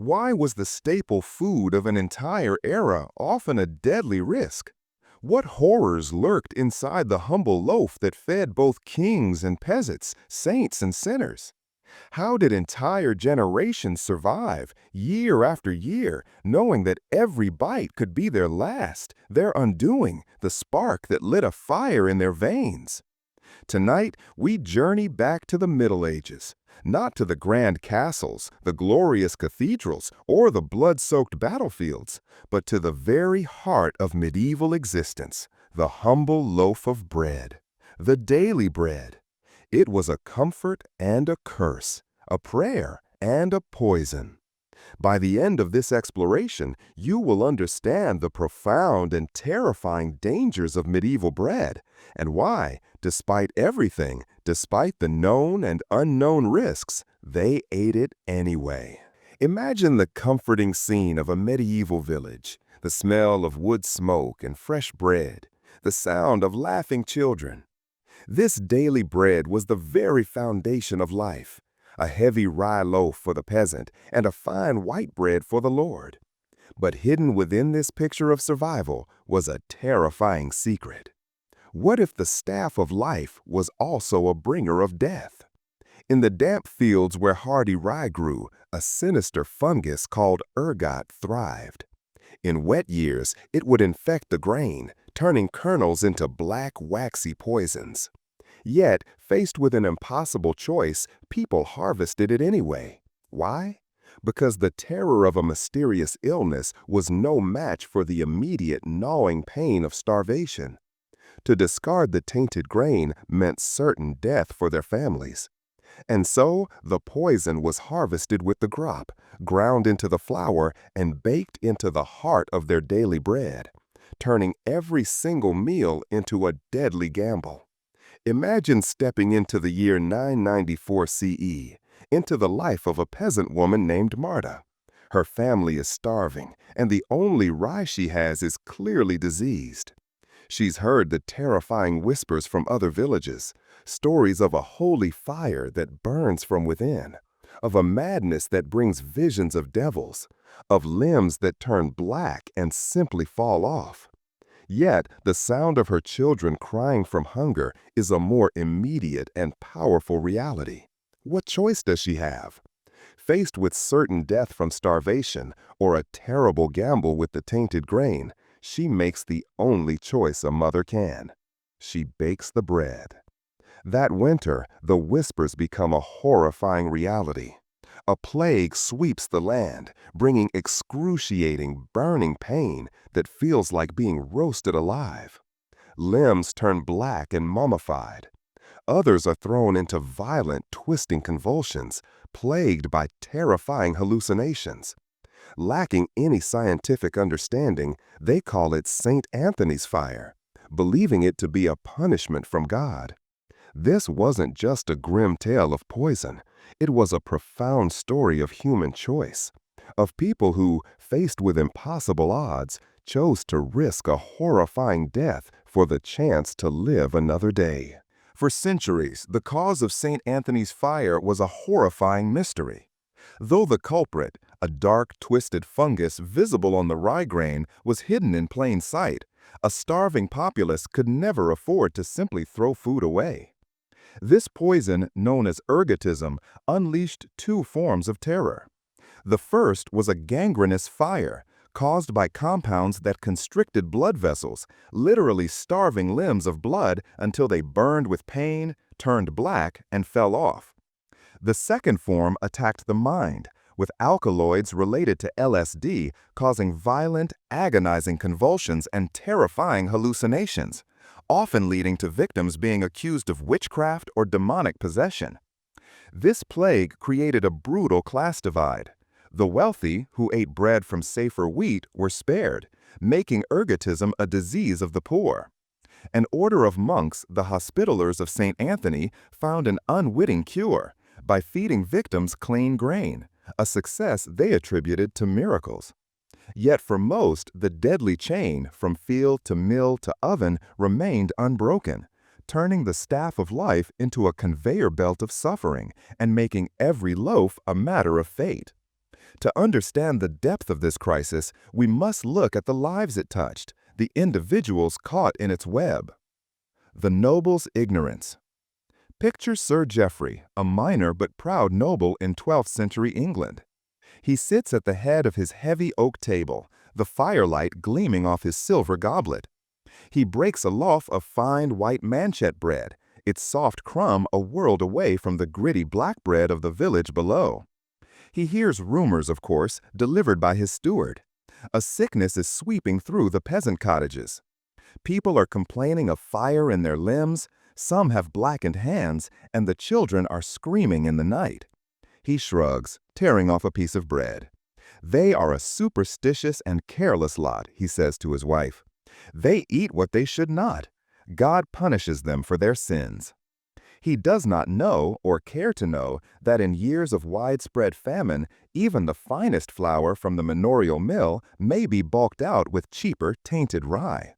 Why was the staple food of an entire era often a deadly risk? What horrors lurked inside the humble loaf that fed both kings and peasants, saints and sinners? How did entire generations survive, year after year, knowing that every bite could be their last, their undoing, the spark that lit a fire in their veins? Tonight, we journey back to the Middle Ages, not to the grand castles, the glorious cathedrals, or the blood-soaked battlefields, but to the very heart of medieval existence, the humble loaf of bread, the daily bread. It was a comfort and a curse, a prayer and a poison. By the end of this exploration, you will understand the profound and terrifying dangers of medieval bread and why, despite everything, despite the known and unknown risks, they ate it anyway. Imagine the comforting scene of a medieval village, the smell of wood smoke and fresh bread, the sound of laughing children. This daily bread was the very foundation of life, a heavy rye loaf for the peasant and a fine white bread for the lord. But hidden within this picture of survival was a terrifying secret. What if the staff of life was also a bringer of death? In the damp fields where hardy rye grew, a sinister fungus called ergot thrived. In wet years, it would infect the grain, turning kernels into black, waxy poisons. Yet, faced with an impossible choice, people harvested it anyway. Why? Because the terror of a mysterious illness was no match for the immediate gnawing pain of starvation. To discard the tainted grain meant certain death for their families. And so, the poison was harvested with the crop, ground into the flour, and baked into the heart of their daily bread, turning every single meal into a deadly gamble. Imagine stepping into the year 994 CE, into the life of a peasant woman named Marta. Her family is starving, and the only rye she has is clearly diseased. She's heard the terrifying whispers from other villages, stories of a holy fire that burns from within, of a madness that brings visions of devils, of limbs that turn black and simply fall off. Yet, the sound of her children crying from hunger is a more immediate and powerful reality. What choice does she have? Faced with certain death from starvation or a terrible gamble with the tainted grain, she makes the only choice a mother can. She bakes the bread. That winter, the whispers become a horrifying reality. A plague sweeps the land, bringing excruciating, burning pain that feels like being roasted alive. Limbs turn black and mummified. Others are thrown into violent, twisting convulsions, plagued by terrifying hallucinations. Lacking any scientific understanding, they call it St. Anthony's fire, believing it to be a punishment from God. This wasn't just a grim tale of poison. It was a profound story of human choice, of people who, faced with impossible odds, chose to risk a horrifying death for the chance to live another day. For centuries, the cause of St. Anthony's fire was a horrifying mystery. Though the culprit, a dark, twisted fungus visible on the rye grain, was hidden in plain sight, a starving populace could never afford to simply throw food away. This poison, known as ergotism, unleashed two forms of terror. The first was a gangrenous fire, caused by compounds that constricted blood vessels, literally starving limbs of blood until they burned with pain, turned black, and fell off. The second form attacked the mind, with alkaloids related to LSD causing violent, agonizing convulsions and terrifying hallucinations, often leading to victims being accused of witchcraft or demonic possession. This plague created a brutal class divide. The wealthy, who ate bread from safer wheat, were spared, making ergotism a disease of the poor. An order of monks, the Hospitallers of St. Anthony, found an unwitting cure by feeding victims clean grain, a success they attributed to miracles. Yet for most, the deadly chain, from field to mill to oven, remained unbroken, turning the staff of life into a conveyor belt of suffering and making every loaf a matter of fate. To understand the depth of this crisis, we must look at the lives it touched, the individuals caught in its web. The noble's ignorance. Picture Sir Geoffrey, a minor but proud noble in 12th century England. He sits at the head of his heavy oak table, the firelight gleaming off his silver goblet. He breaks a loaf of fine white manchet bread, its soft crumb a world away from the gritty black bread of the village below. He hears rumors, of course, delivered by his steward. A sickness is sweeping through the peasant cottages. People are complaining of fire in their limbs, some have blackened hands, and the children are screaming in the night. He shrugs, tearing off a piece of bread. They are a superstitious and careless lot, he says to his wife. They eat what they should not. God punishes them for their sins. He does not know or care to know that in years of widespread famine, even the finest flour from the manorial mill may be bulked out with cheaper, tainted rye.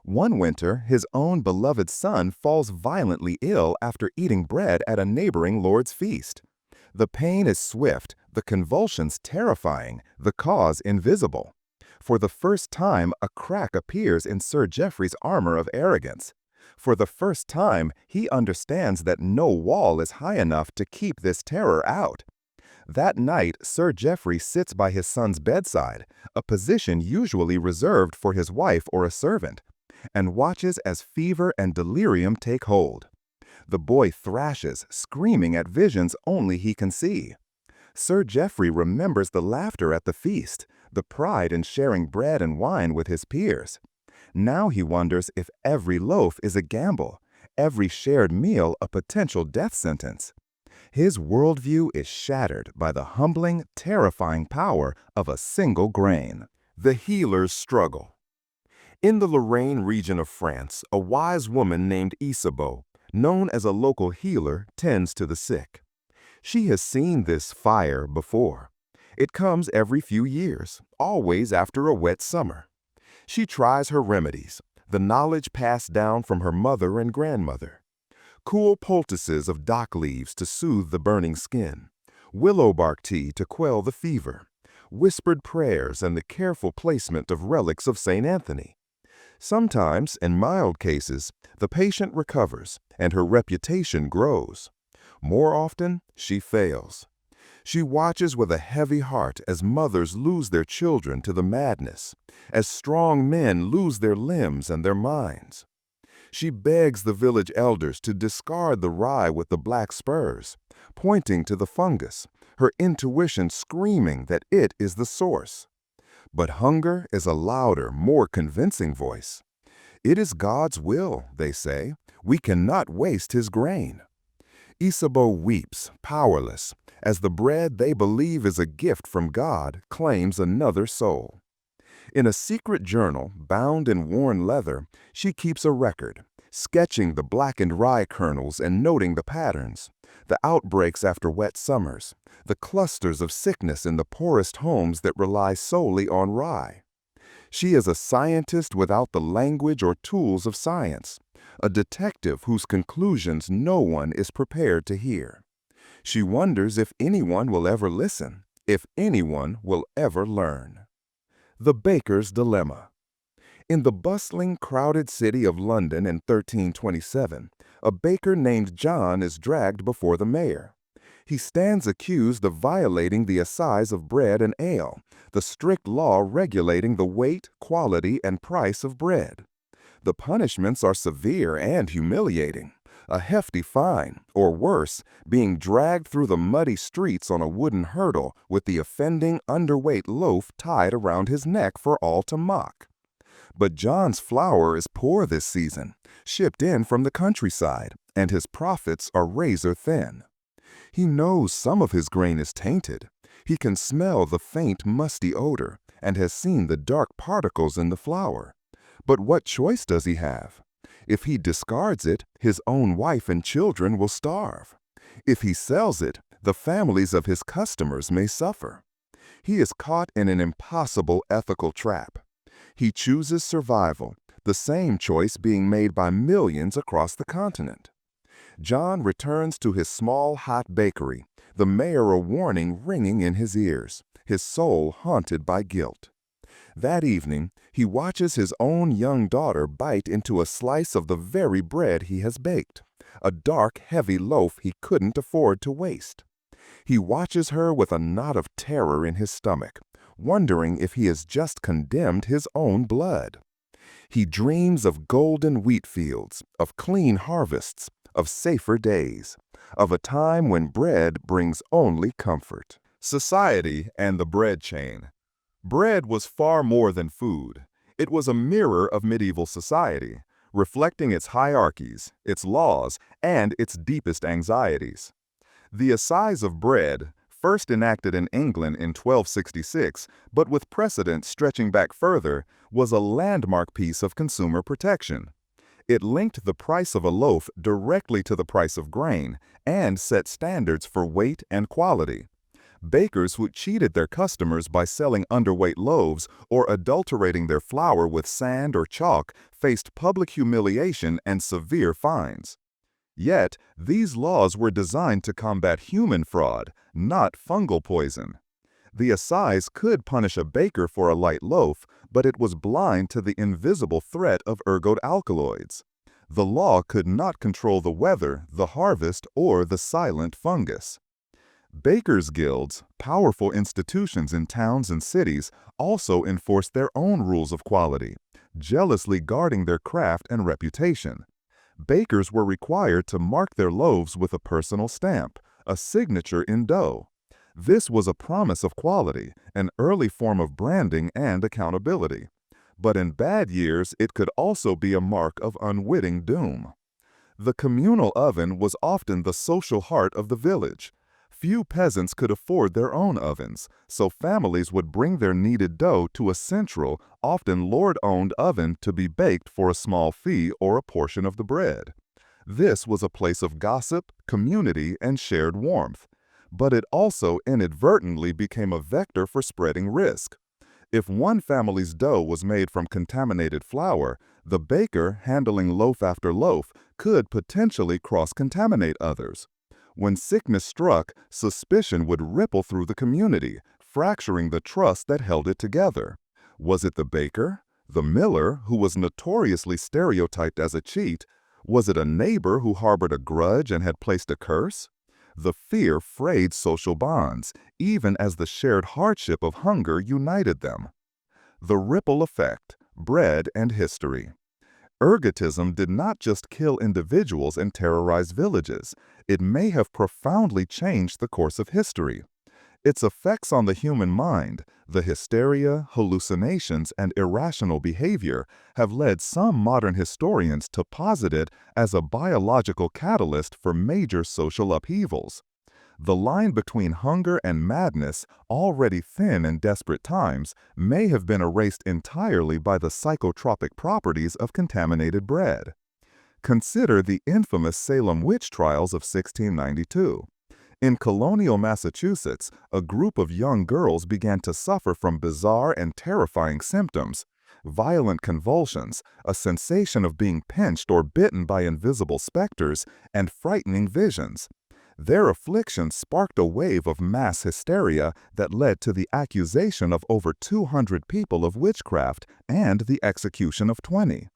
One winter, his own beloved son falls violently ill after eating bread at a neighboring lord's feast. The pain is swift, the convulsions terrifying, the cause invisible. For the first time, a crack appears in Sir Geoffrey's armor of arrogance. For the first time, he understands that no wall is high enough to keep this terror out. That night, Sir Geoffrey sits by his son's bedside, a position usually reserved for his wife or a servant, and watches as fever and delirium take hold. The boy thrashes, screaming at visions only he can see. Sir Geoffrey remembers the laughter at the feast, the pride in sharing bread and wine with his peers. Now he wonders if every loaf is a gamble, every shared meal a potential death sentence. His worldview is shattered by the humbling, terrifying power of a single grain. The healer's struggle. In the Lorraine region of France, a wise woman named Isabeau, known as a local healer, tends to the sick. She has seen this fire before. It comes every few years, always after a wet summer. She tries her remedies, the knowledge passed down from her mother and grandmother. Cool poultices of dock leaves to soothe the burning skin, willow bark tea to quell the fever, whispered prayers and the careful placement of relics of St. Anthony. Sometimes, in mild cases, the patient recovers and her reputation grows. More often, she fails. She watches with a heavy heart as mothers lose their children to the madness, as strong men lose their limbs and their minds. She begs the village elders to discard the rye with the black spurs, pointing to the fungus, her intuition screaming that it is the source. But hunger is a louder, more convincing voice. It is God's will, they say. We cannot waste his grain. Isabeau weeps, powerless, as the bread they believe is a gift from God claims another soul. In a secret journal, bound in worn leather, she keeps a record, sketching the blackened rye kernels and noting the patterns, the outbreaks after wet summers, the clusters of sickness in the poorest homes that rely solely on rye. She is a scientist without the language or tools of science, a detective whose conclusions no one is prepared to hear. She wonders if anyone will ever listen, if anyone will ever learn. The Baker's Dilemma. In the bustling, crowded city of London in 1327, a baker named John is dragged before the mayor. He stands accused of violating the assize of bread and ale, the strict law regulating the weight, quality, and price of bread. The punishments are severe and humiliating. A hefty fine, or worse, being dragged through the muddy streets on a wooden hurdle with the offending underweight loaf tied around his neck for all to mock. But John's flour is poor this season, shipped in from the countryside, and his profits are razor thin. He knows some of his grain is tainted. He can smell the faint, musty odor and has seen the dark particles in the flour. But what choice does he have? If he discards it, his own wife and children will starve. If he sells it, the families of his customers may suffer. He is caught in an impossible ethical trap. He chooses survival, the same choice being made by millions across the continent. John returns to his small, hot bakery, the mayor a warning ringing in his ears, his soul haunted by guilt. That evening, he watches his own young daughter bite into a slice of the very bread he has baked, a dark, heavy loaf he couldn't afford to waste. He watches her with a knot of terror in his stomach, wondering if he has just condemned his own blood. He dreams of golden wheat fields, of clean harvests, of safer days, of a time when bread brings only comfort. Society and the bread chain. Bread was far more than food. It was a mirror of medieval society, reflecting its hierarchies, its laws, and its deepest anxieties. The assize of bread, first enacted in England in 1266, but with precedent stretching back further, was a landmark piece of consumer protection. It linked the price of a loaf directly to the price of grain and set standards for weight and quality. Bakers who cheated their customers by selling underweight loaves or adulterating their flour with sand or chalk faced public humiliation and severe fines. Yet, these laws were designed to combat human fraud, not fungal poison. The assize could punish a baker for a light loaf, but it was blind to the invisible threat of ergot alkaloids. The law could not control the weather, the harvest, or the silent fungus. Bakers' guilds, powerful institutions in towns and cities, also enforced their own rules of quality, jealously guarding their craft and reputation. Bakers were required to mark their loaves with a personal stamp, a signature in dough. This was a promise of quality, an early form of branding and accountability. But in bad years, it could also be a mark of unwitting doom. The communal oven was often the social heart of the village. Few peasants could afford their own ovens, so families would bring their kneaded dough to a central, often lord-owned oven to be baked for a small fee or a portion of the bread. This was a place of gossip, community, and shared warmth. But it also inadvertently became a vector for spreading risk. If one family's dough was made from contaminated flour, the baker, handling loaf after loaf, could potentially cross-contaminate others. When sickness struck, suspicion would ripple through the community, fracturing the trust that held it together. Was it the baker? The miller, who was notoriously stereotyped as a cheat? Was it a neighbor who harbored a grudge and had placed a curse? The fear frayed social bonds, even as the shared hardship of hunger united them. The ripple effect, bread and history. Ergotism did not just kill individuals and terrorize villages. It may have profoundly changed the course of history. Its effects on the human mind, the hysteria, hallucinations, and irrational behavior have led some modern historians to posit it as a biological catalyst for major social upheavals. The line between hunger and madness, already thin in desperate times, may have been erased entirely by the psychotropic properties of contaminated bread. Consider the infamous Salem witch trials of 1692. In colonial Massachusetts, a group of young girls began to suffer from bizarre and terrifying symptoms: violent convulsions, a sensation of being pinched or bitten by invisible specters, and frightening visions. Their affliction sparked a wave of mass hysteria that led to the accusation of over 200 people of witchcraft and the execution of 20.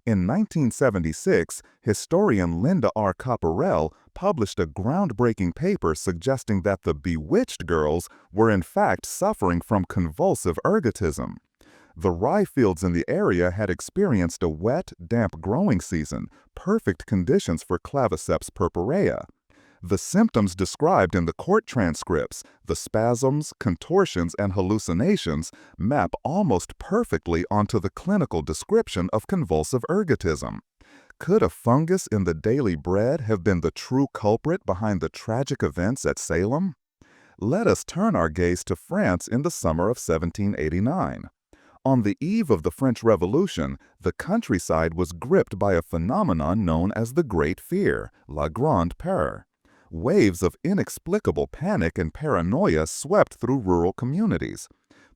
In 1976, historian Linda R. Copperell published a groundbreaking paper suggesting that the bewitched girls were in fact suffering from convulsive ergotism. The rye fields in the area had experienced a wet, damp growing season, perfect conditions for claviceps purpurea. The symptoms described in the court transcripts, the spasms, contortions, and hallucinations, map almost perfectly onto the clinical description of convulsive ergotism. Could a fungus in the daily bread have been the true culprit behind the tragic events at Salem? Let us turn our gaze to France in the summer of 1789. On the eve of the French Revolution, the countryside was gripped by a phenomenon known as the Great Fear, La Grande Peur. Waves of inexplicable panic and paranoia swept through rural communities.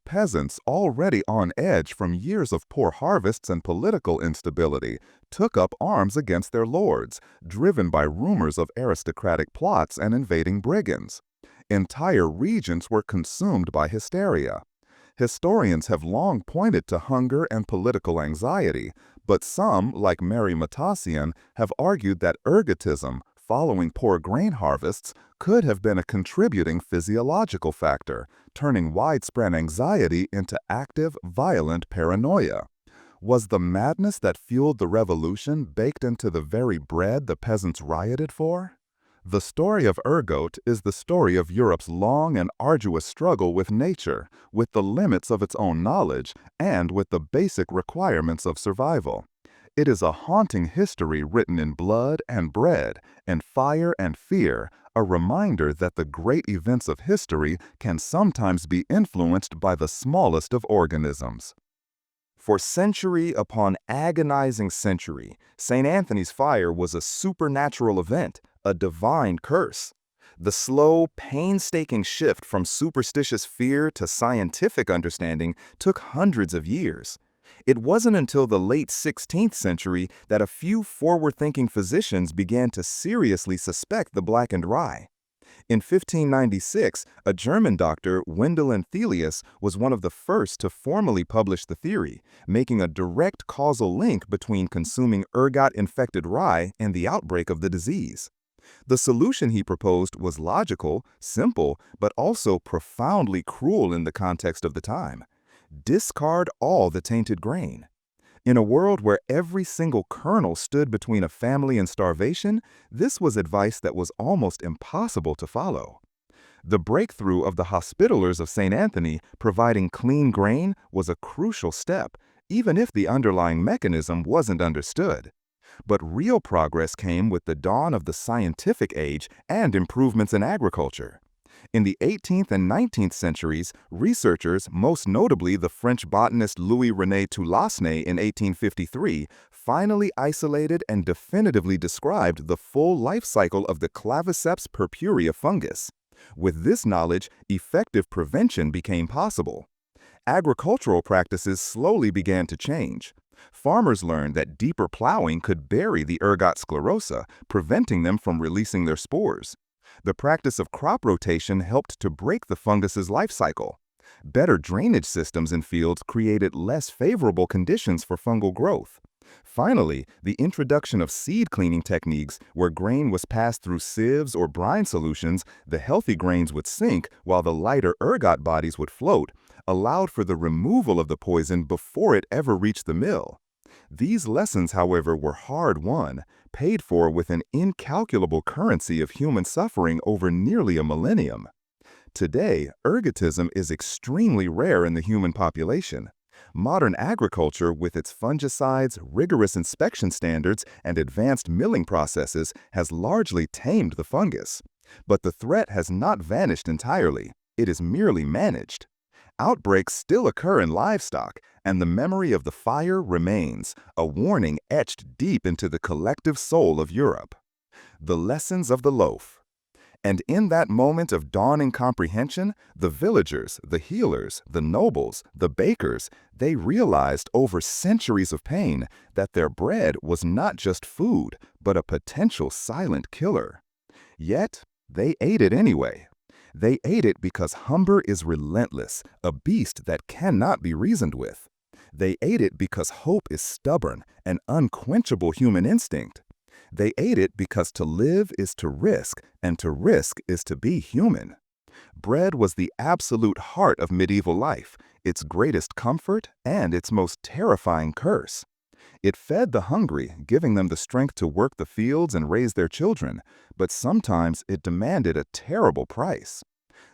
Peasants, already on edge from years of poor harvests and political instability, took up arms against their lords, driven by rumors of aristocratic plots and invading brigands. Entire regions were consumed by hysteria. Historians have long pointed to hunger and political anxiety, but some, like Mary Matassian, have argued that ergotism, following poor grain harvests, could have been a contributing physiological factor, turning widespread anxiety into active, violent paranoia. Was the madness that fueled the revolution baked into the very bread the peasants rioted for? The story of Ergot is the story of Europe's long and arduous struggle with nature, with the limits of its own knowledge, and with the basic requirements of survival. It is a haunting history written in blood and bread, and fire and fear, a reminder that the great events of history can sometimes be influenced by the smallest of organisms. For century upon agonizing century, St. Anthony's fire was a supernatural event, a divine curse. The slow, painstaking shift from superstitious fear to scientific understanding took hundreds of years. It wasn't until the late 16th century that a few forward-thinking physicians began to seriously suspect the blackened rye. In 1596, a German doctor, Wendelin Thelius, was one of the first to formally publish the theory, making a direct causal link between consuming ergot-infected rye and the outbreak of the disease. The solution he proposed was logical, simple, but also profoundly cruel in the context of the time. Discard all the tainted grain. In a world where every single kernel stood between a family and starvation, this was advice that was almost impossible to follow. The breakthrough of the Hospitallers of St. Anthony providing clean grain was a crucial step, even if the underlying mechanism wasn't understood. But real progress came with the dawn of the scientific age and improvements in agriculture. In the 18th and 19th centuries, researchers, most notably the French botanist Louis-René Toullasne in 1853, finally isolated and definitively described the full life cycle of the Claviceps purpurea fungus. With this knowledge, effective prevention became possible. Agricultural practices slowly began to change. Farmers learned that deeper plowing could bury the ergot sclerosa, preventing them from releasing their spores. The practice of crop rotation helped to break the fungus's life cycle. Better drainage systems in fields created less favorable conditions for fungal growth. Finally, the introduction of seed cleaning techniques, where grain was passed through sieves or brine solutions, the healthy grains would sink while the lighter ergot bodies would float, allowed for the removal of the poison before it ever reached the mill. These lessons, however, were hard-won, paid for with an incalculable currency of human suffering over nearly a millennium. Today, ergotism is extremely rare in the human population. Modern agriculture, with its fungicides, rigorous inspection standards, and advanced milling processes, has largely tamed the fungus. But the threat has not vanished entirely. It is merely managed. Outbreaks still occur in livestock, and the memory of the fire remains, a warning etched deep into the collective soul of Europe. The lessons of the loaf. And in that moment of dawning comprehension, the villagers, the healers, the nobles, the bakers, they realized over centuries of pain that their bread was not just food, but a potential silent killer. Yet, they ate it anyway. They ate it because hunger is relentless, a beast that cannot be reasoned with. They ate it because hope is stubborn, an unquenchable human instinct. They ate it because to live is to risk, and to risk is to be human. Bread was the absolute heart of medieval life, its greatest comfort and its most terrifying curse. It fed the hungry, giving them the strength to work the fields and raise their children, but sometimes it demanded a terrible price.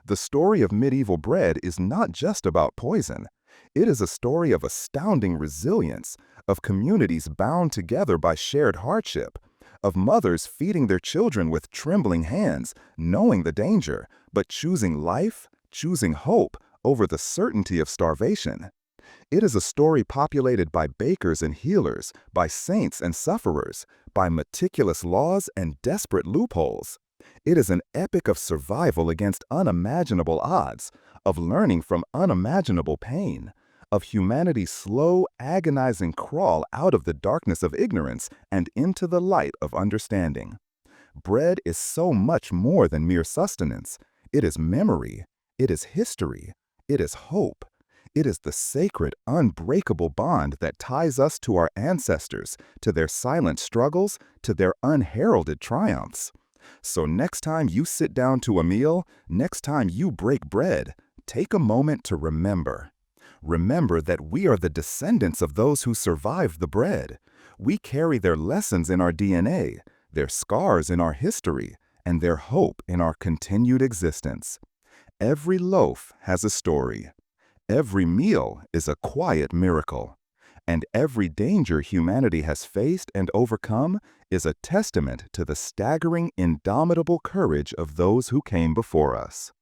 The story of medieval bread is not just about poison. It is a story of astounding resilience, of communities bound together by shared hardship, of mothers feeding their children with trembling hands, knowing the danger, but choosing life, choosing hope, over the certainty of starvation. It is a story populated by bakers and healers, by saints and sufferers, by meticulous laws and desperate loopholes. It is an epic of survival against unimaginable odds, of learning from unimaginable pain, of humanity's slow, agonizing crawl out of the darkness of ignorance and into the light of understanding. Bread is so much more than mere sustenance. It is memory. It is history. It is hope. It is the sacred, unbreakable bond that ties us to our ancestors, to their silent struggles, to their unheralded triumphs. So next time you sit down to a meal, next time you break bread, take a moment to remember. Remember that we are the descendants of those who survived the bread. We carry their lessons in our DNA, their scars in our history, and their hope in our continued existence. Every loaf has a story. Every meal is a quiet miracle. And every danger humanity has faced and overcome is a testament to the staggering, indomitable courage of those who came before us.